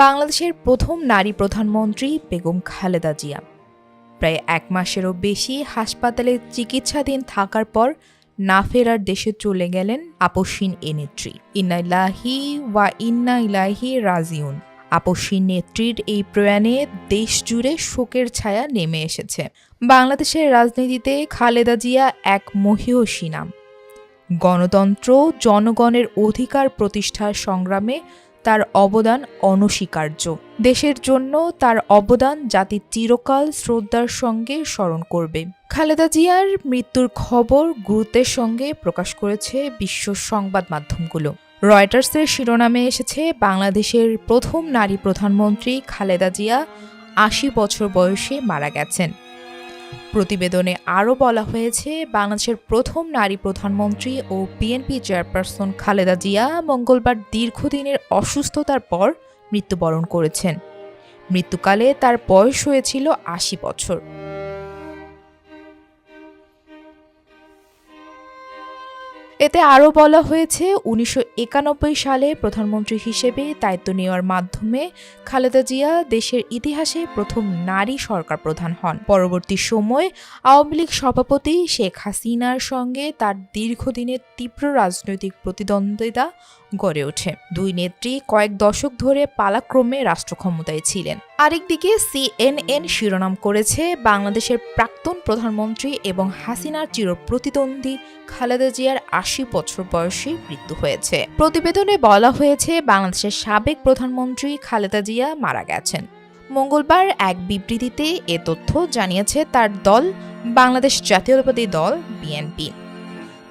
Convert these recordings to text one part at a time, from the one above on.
বাংলাদেশের প্রথম নারী প্রধানমন্ত্রী বেগম খালেদা জিয়া প্রায় ১ মাসেরও বেশি হাসপাতালে চিকিৎসাধীন থাকার পর না ফেরার দেশে চলে গেলেন আপসহীন এ নেত্রী। ইন্না লিল্লাহি ওয়া ইন্না ইলাইহি রাজিউন। আপসহীন নেত্রীর এই প্রয়াণে দেশ জুড়ে শোকের ছায়া নেমে এসেছে। বাংলাদেশের রাজনীতিতে খালেদা জিয়া এক মহীয়সী নাম। গণতন্ত্র, জনগণের অধিকার প্রতিষ্ঠার সংগ্রামে তার অবদান অনস্বীকার্য। দেশের জন্য তার অবদান জাতি চিরকাল শ্রদ্ধার সঙ্গে স্মরণ করবে। খালেদা জিয়ার মৃত্যুর খবর গুরুত্বের সঙ্গে প্রকাশ করেছে বিশ্ব সংবাদ মাধ্যমগুলো। রয়টার্সের শিরোনামে এসেছে, বাংলাদেশের প্রথম নারী প্রধানমন্ত্রী খালেদা জিয়া ৮০ বছর বয়সে মারা গেছেন। প্রতিবেদনে আরও বলা হয়েছে, বাংলাদেশের প্রথম নারী প্রধানমন্ত্রী ও বিএনপি চেয়ারপারসন খালেদা জিয়া মঙ্গলবার দীর্ঘদিনের অসুস্থতার পর মৃত্যুবরণ করেছেন। মৃত্যুকালে তার বয়স হয়েছিল ৮০ বছর। এতে আরও বলা হয়েছে, ১৯৯১ সালে প্রধানমন্ত্রী হিসেবে দায়িত্ব নেওয়ার মাধ্যমে খালেদা জিয়া দেশের ইতিহাসে প্রথম নারী সরকার প্রধান হন। পরবর্তী সময়ে আওয়ামী লীগ সভাপতি শেখ হাসিনার সঙ্গে তার দীর্ঘদিনের তীব্র রাজনৈতিক প্রতিদ্বন্দ্বিতা গড়ে ওঠে। দুই নেত্রী কয়েক দশক ধরে পালাক্রমে রাষ্ট্র ক্ষমতায় ছিলেন। আরেকদিকে CNN শিরোনাম করেছে, বাংলাদেশের প্রাক্তন প্রধানমন্ত্রী এবং হাসিনার চিরপ্রতিদ্বন্দ্বী খালেদা জিয়ার ৮০ বছর বয়সে মৃত্যু হয়েছে। প্রতিবেদনে বলা হয়েছে, বাংলাদেশের সাবেক প্রধানমন্ত্রী খালেদা জিয়া মারা গেছেন। মঙ্গলবার এক বিবৃতিতে এ তথ্য জানিয়েছে তার দল, বাংলাদেশ জাতীয়তাবাদী দল বিএনপি।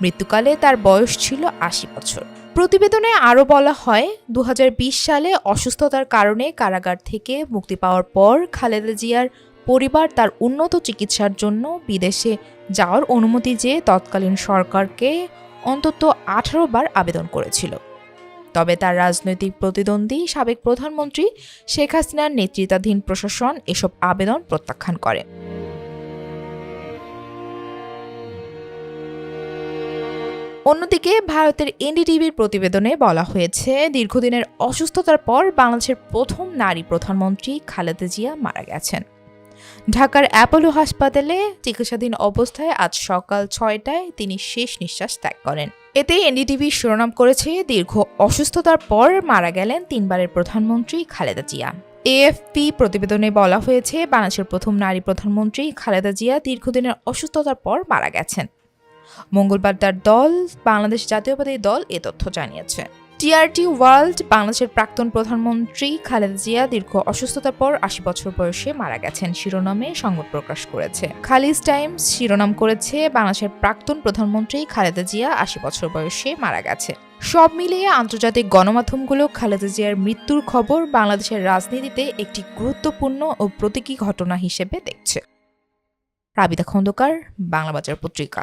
মৃত্যুকালে তার বয়স ছিল ৮০ বছর। প্রতিবেদনে আরও বলা হয়, ২০২০ সালে অসুস্থতার কারণে কারাগার থেকে মুক্তি পাওয়ার পর খালেদা জিয়ার পরিবার তার উন্নত চিকিৎসার জন্য বিদেশে যাওয়ার অনুমতি চেয়ে তৎকালীন সরকারকে অন্তত ১৮ বার আবেদন করেছিল। তবে তার রাজনৈতিক প্রতিদ্বন্দ্বী সাবেক প্রধানমন্ত্রী শেখ হাসিনার নেতৃত্বাধীন প্রশাসন এসব আবেদন প্রত্যাখ্যান করে। অন্যদিকে ভারতের এনডিটিভির প্রতিবেদনে বলা হয়েছে, দীর্ঘদিনের অসুস্থতার পর বাংলাদেশের প্রথম নারী প্রধানমন্ত্রী খালেদা জিয়া মারা গেছেন। ঢাকার অ্যাপোলো হাসপাতালে চিকিৎসাধীন অবস্থায় আজ সকাল ৬টায় তিনি শেষ নিঃশ্বাস ত্যাগ করেন। এতে এনডিটিভি শিরোনাম করেছে, দীর্ঘ অসুস্থতার পর মারা গেলেন ৩ বারের প্রধানমন্ত্রী খালেদা জিয়া। এএফপি প্রতিবেদনে বলা হয়েছে, বাংলাদেশের প্রথম নারী প্রধানমন্ত্রী খালেদা জিয়া দীর্ঘদিনের অসুস্থতার পর মারা গেছেন। মঙ্গলবার তার দল, বাংলাদেশ জাতীয়তাবাদী দল এ তথ্য জানিয়েছে। টিআরটি ওয়ার্ল্ড, বাংলাদেশের প্রাক্তন প্রধানমন্ত্রী খালেদা জিয়া দীর্ঘ অসুস্থতার পর ৮০ বছর বয়সে মারা গেছেন শিরোনামে সংবাদ প্রকাশ করেছে। খালিজ টাইমস শিরোনাম করেছে, বাংলাদেশের প্রাক্তন প্রধানমন্ত্রী খালেদা জিয়া ৮০ বছর বয়সে মারা গেছে। সব মিলিয়ে আন্তর্জাতিক গণমাধ্যমগুলো খালেদা জিয়ার মৃত্যুর খবর বাংলাদেশের রাজনীতিতে একটি গুরুত্বপূর্ণ ও প্রতীকী ঘটনা হিসেবে দেখছে। রাবিদা খন্দকার, বাংলা বাজার পত্রিকা।